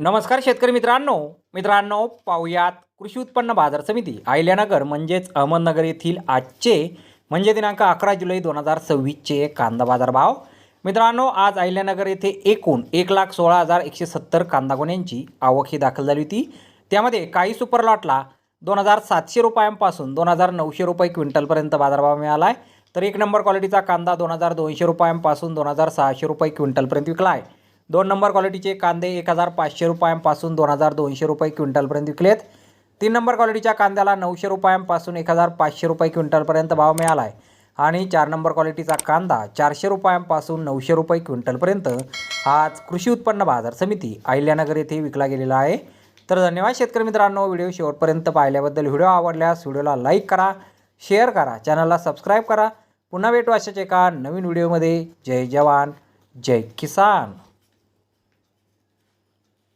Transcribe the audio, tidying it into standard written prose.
नमस्कार शेतकरी मित्रांनो पाहुयात कृषी उत्पन्न बाजार समिती अहिल्यानगर म्हणजेच अहमदनगर येथील आजचे म्हणजे दिनांक 11 जुलै 2026चे कांदा बाजार भाव। मित्रांनो, आज अहिल्यानगर येथे एकूण 1,16,170 कांदा गोण्यांची आवक ही दाखल झाली होती। त्यामध्ये काही सुपर लॉटला 2,700 रुपयांपासून 2,900 रुपये क्विंटलपर्यंत बाजारभाव मिळाला आहे, तर एक नंबर क्वालिटीचा कांदा 2,200 रुपयांपासून 2,600 रुपये क्विंटलपर्यंत विकला आहे। 2 नंबर क्वालिटीचे कांदे 1,500 रुपयांपासून 2,200 रुपये क्विंटलपर्यंत विकलेत। 3 नंबर क्वालिटीच्या कांद्याला 900 रुपयांपासून 1,500 रुपये क्विंटलपर्यंत भाव मिळाला आहे आणि 4 नंबर क्वालिटीचा कांदा 400 रुपयांपासून 900 रुपये क्विंटलपर्यंत आज कृषी उत्पन्न बाजार समिती अहिल्यानगर येथे विकला गेलेला आहे। तर धन्यवाद शेतकरी मित्रांनो, व्हिडिओ शेवटपर्यंत पाहिल्याबद्दल। व्हिडिओ आवडल्यास व्हिडिओला लाईक करा, शेअर करा, चॅनलला सबस्क्राईब करा। पुन्हा भेटू अशाच एका नवीन व्हिडिओमध्ये। जय जवान जय किसान।